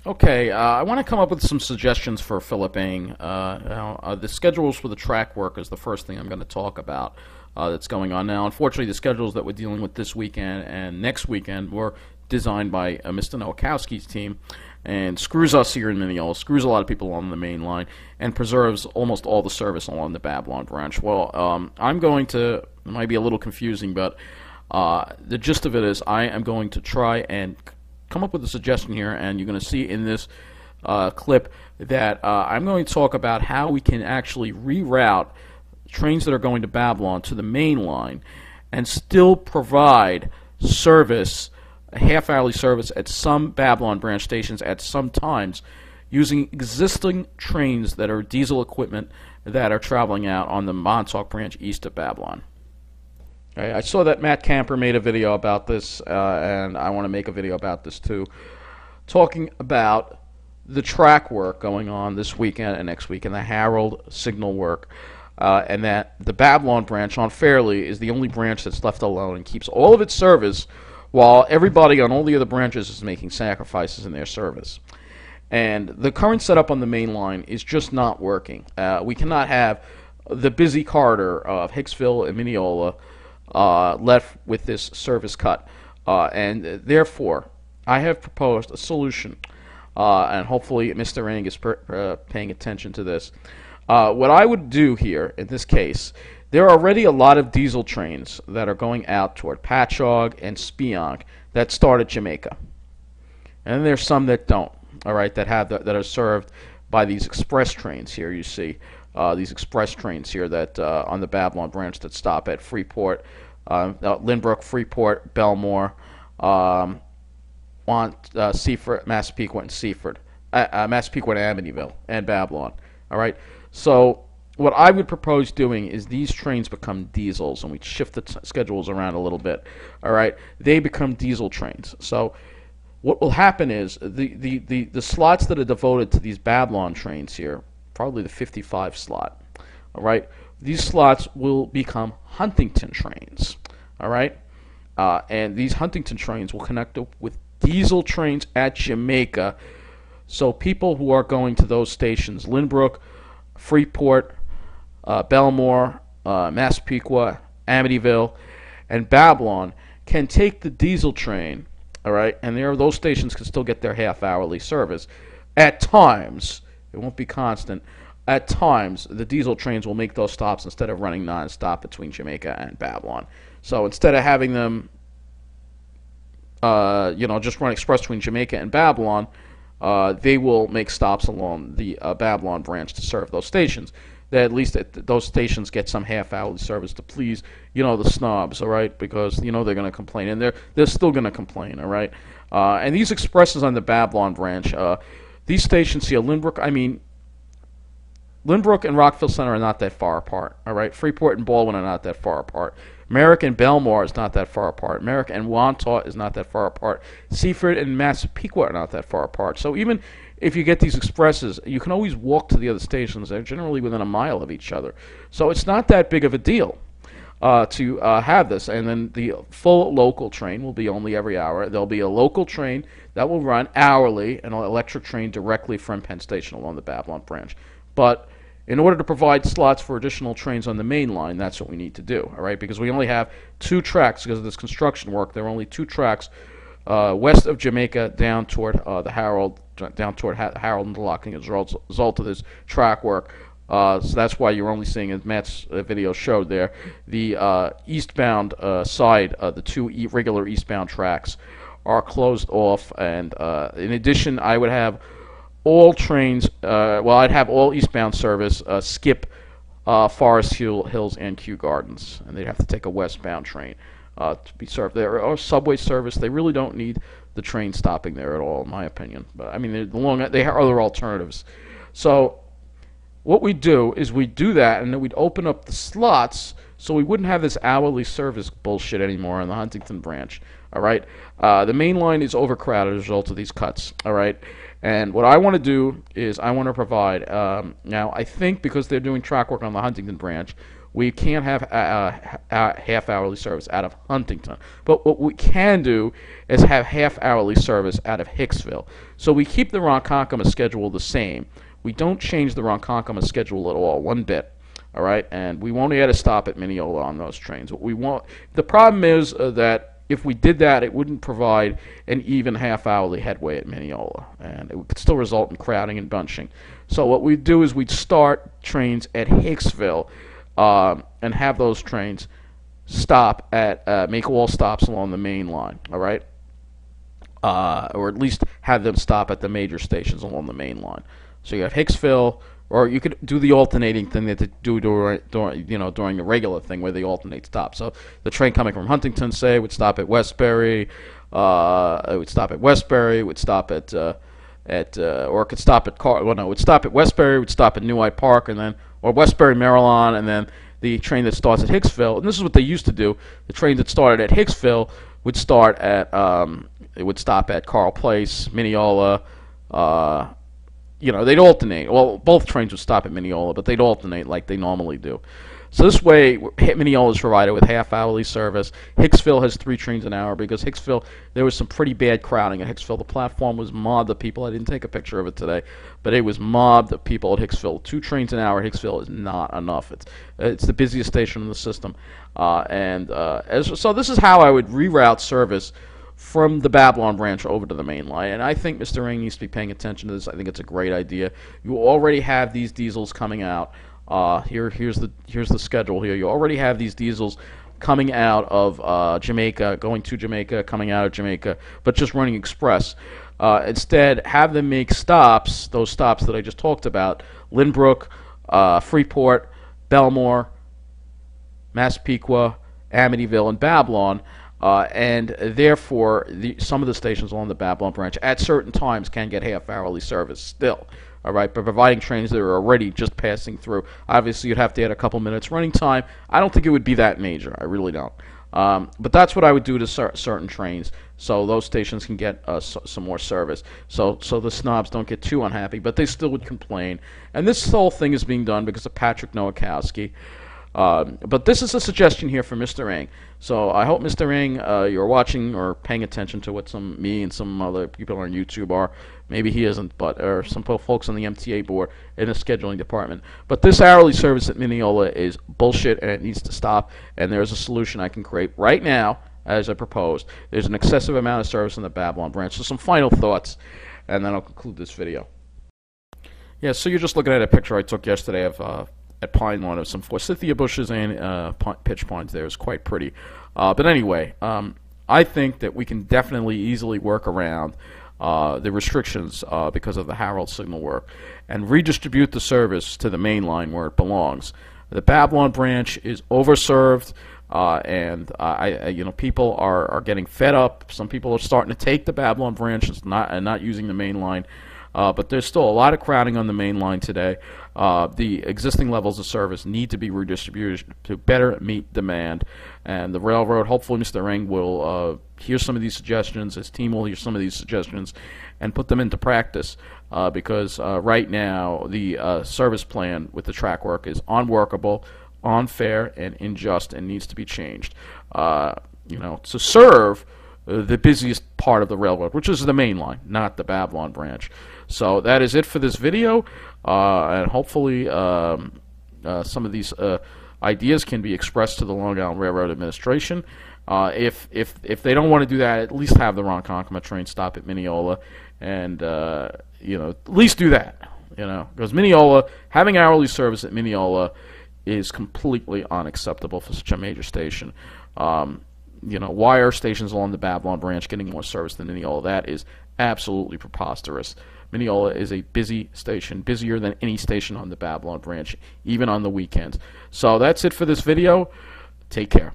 Okay, I want to come up with some suggestions for Philippine. The schedules for the track work is the first thing I'm going to talk about that's going on now. Unfortunately, the schedules that we're dealing with this weekend and next weekend were designed by Mr. Nowakowski's team and screws us here in Mineola, screws a lot of people on the main line, and preserves almost all the service along the Babylon branch. Well, I'm going to, it might be a little confusing, but the gist of it is I am going to try and come up with a suggestion here, and you're going to see in this clip that I'm going to talk about how we can actually reroute trains that are going to Babylon to the main line and still provide service, half-hourly service at some Babylon branch stations at some times using existing trains that are diesel equipment that are traveling out on the Montauk branch east of Babylon. Okay, I saw that Matt Camper made a video about this, and I want to make a video about this too, talking about the track work going on this weekend and next week, and the Harold signal work, and that the Babylon branch on Fairley is the only branch that's left alone and keeps all of its service while everybody on all the other branches is making sacrifices in their service. And the current setup on the main line is just not working. We cannot have the busy corridor of Hicksville and Mineola left with this service cut, and therefore I have proposed a solution, and hopefully Mr. Ring is paying attention to this. What I would do here in this case, there are already a lot of diesel trains that are going out toward Patchogue and Speonk that start at Jamaica, and there's some that don't. All right, that are served by these express trains here. You see these express trains here that on the Babylon branch that stop at Freeport, Lynbrook, Freeport, Bellmore, Seaford, Massapequa, and Seaford, Massapequa and Amityville, and Babylon. All right. So what I would propose doing is these trains become diesels, and we shift the schedules around a little bit. All right. They become diesel trains. So what will happen is the slots that are devoted to these Babylon trains here, probably the 55 slot, all right, these slots will become Huntington trains, all right, and these Huntington trains will connect up with diesel trains at Jamaica, so people who are going to those stations, Lynbrook, Freeport, Bellmore, Massapequa, Amityville, and Babylon, can take the diesel train. All right, and those stations can still get their half-hourly service. At times, it won't be constant. At times, the diesel trains will make those stops instead of running non-stop between Jamaica and Babylon. So instead of having them, just run express between Jamaica and Babylon, they will make stops along the Babylon branch to serve those stations. That at least those stations get some half-hourly service to please, the snobs, all right? Because, they're going to complain, and they're still going to complain, all right? And these expresses on the Babylon branch, these stations here, Lynbrook and Rockville Center are not that far apart, all right? Freeport and Baldwin are not that far apart. Merrick and Bellmore is not that far apart. Merrick and Montauk is not that far apart. Seaford and Massapequa are not that far apart. So even if you get these expresses, you can always walk to the other stations. They're generally within a mile of each other. So it's not that big of a deal to have this. And then the full local train will be only every hour. There'll be a local train that will run hourly, and an electric train directly from Penn Station along the Babylon branch. But in order to provide slots for additional trains on the main line, that's what we need to do, all right? Because we only have 2 tracks because of this construction work. There are only 2 tracks west of Jamaica down toward the Harold, Harold and the locking as a result of this track work. So that's why you're only seeing, as Matt's video showed there, the eastbound side of the 2 regular eastbound tracks are closed off. And in addition, I would have all trains, I'd have all eastbound service skip Forest Hills and Kew Gardens, and they'd have to take a westbound train to be served there. Or subway service, they really don't need the train stopping there at all, in my opinion. But I mean, they have other alternatives. So what we do is we do that, and then we'd open up the slots so we wouldn't have this hourly service bullshit anymore on the Huntington branch. All right, the main line is overcrowded as a result of these cuts. All right. And what I want to do is I want to provide, now I think because they're doing track work on the Huntington branch, We can't have half-hourly service out of Huntington. But what we can do is have half-hourly service out of Hicksville. So we keep the Ronkonkoma schedule the same. We don't change the Ronkonkoma schedule at all, one bit. All right, and we won't add a stop at Mineola on those trains. What we want, the problem is that if we did that, it wouldn't provide an even half-hourly headway at Mineola, and it could still result in crowding and bunching. So what we'd do is we'd start trains at Hicksville and have those trains stop at make all stops along the main line. All right, or at least have them stop at the major stations along the main line. So you have Hicksville. Or you could do the alternating thing that they do during the regular thing where they alternate stops. So the train coming from Huntington, say, would stop at Westbury. It would stop at Westbury. It would stop at or it could stop at it would stop at Westbury. It would stop at New Hyde Park, and then or Westbury, Maryland, and then the train that starts at Hicksville. And this is what they used to do. The train that started at Hicksville would start at it would stop at Carl Place, Mineola. They'd alternate. Well, both trains would stop at Mineola, but they'd alternate like they normally do. So this way, Mineola is provided with half-hourly service. Hicksville has 3 trains an hour because Hicksville, there was some pretty bad crowding at Hicksville. The platform was mobbed of people. I didn't take a picture of it today, but it was mobbed of people at Hicksville. 2 trains an hour at Hicksville is not enough. It's the busiest station in the system. So this is how I would reroute service from the Babylon branch over to the main line. And I think Mr. Ring needs to be paying attention to this. I think it's a great idea. You already have these diesels coming out. Here's the schedule here. You already have these diesels coming out of Jamaica, going to Jamaica, coming out of Jamaica, but just running express. Instead, have them make stops, those stops that I just talked about, Lynbrook, Freeport, Bellmore, Massapequa, Amityville, and Babylon. And therefore, some of the stations along the Babylon branch at certain times can get half-hourly service still. All right, but providing trains that are already just passing through. Obviously, you'd have to add a couple minutes running time. I don't think it would be that major. I really don't. But that's what I would do to certain trains, so those stations can get some more service. So the snobs don't get too unhappy, but they still would complain. And this whole thing is being done because of Patrick Nowakowski. But this is a suggestion here from Mr. Ing. So I hope, Mr. Ing, you're watching or paying attention to what me and some other people on YouTube are. Maybe he isn't, but or some folks on the MTA board in the scheduling department. But this hourly service at Mineola is bullshit, and it needs to stop. And there's a solution I can create right now, as I proposed. There's an excessive amount of service in the Babylon branch. So some final thoughts, and then I'll conclude this video. Yeah, so you're just looking at a picture I took yesterday of at Pine Lawn of some forsythia bushes and pitch pines there. Is quite pretty. But anyway, I think that we can definitely easily work around the restrictions because of the Harold signal work and redistribute the service to the main line where it belongs. The Babylon branch is overserved, and people are getting fed up. Some people are starting to take the Babylon branch and not using the main line. But there's still a lot of crowding on the main line today. The existing levels of service need to be redistributed to better meet demand. And the railroad, hopefully Mr. Ring will hear some of these suggestions, his team will hear some of these suggestions, and put them into practice. Because right now the service plan with the track work is unworkable, unfair, and unjust, and needs to be changed. To serve the busiest part of the railroad, which is the main line, not the Babylon branch. So that is it for this video, and hopefully some of these ideas can be expressed to the Long Island Railroad Administration. If they don't want to do that, at least have the Ronkonkoma train stop at Mineola, and at least do that. Because Mineola, having hourly service at Mineola is completely unacceptable for such a major station. Why are stations along the Babylon branch getting more service than Mineola? That is absolutely preposterous. Mineola is a busy station, busier than any station on the Babylon branch, even on the weekends. So that's it for this video. Take care.